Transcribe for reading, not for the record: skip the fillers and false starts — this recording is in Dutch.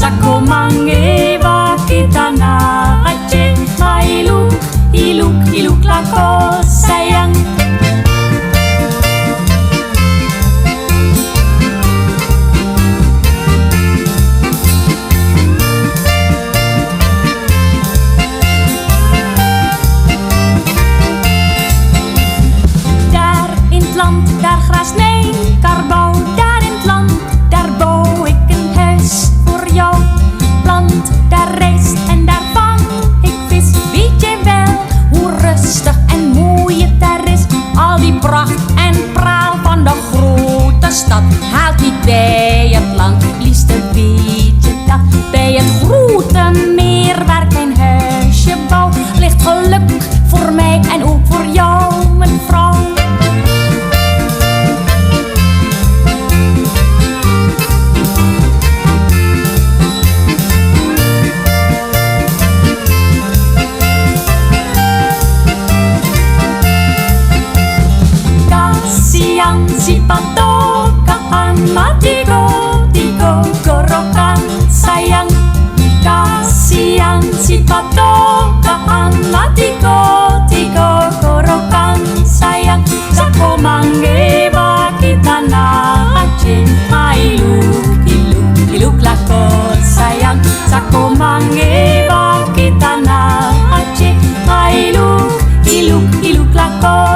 Sako mangeva kita na Aceh mailuk, iluk, iluk lako sayang. Daar in het land, daar gras nee, karbouw. Daar in het land, daar bouw ik een huis voor jou. Plant, daar rijst en daar vang ik vis. Weet je wel hoe rustig en mooi het daar is? Al die pracht en praal van de grote stad haalt niet bij het land. Liefste weet je dat bij het grote meer waar ik een huisje bouw, ligt geluk voor mij en ook voor jou, mijn vrouw. Kasihan si patokaan matigo, tigo gorokan sayang. Kasihan si patokaan matigo, tigo gorokan sayang. Sako mangeva kita na Aceh mailuk, iluk, iluk lako sayang. Sako mangeva kita na Aceh mailuk, iluk, iluk lako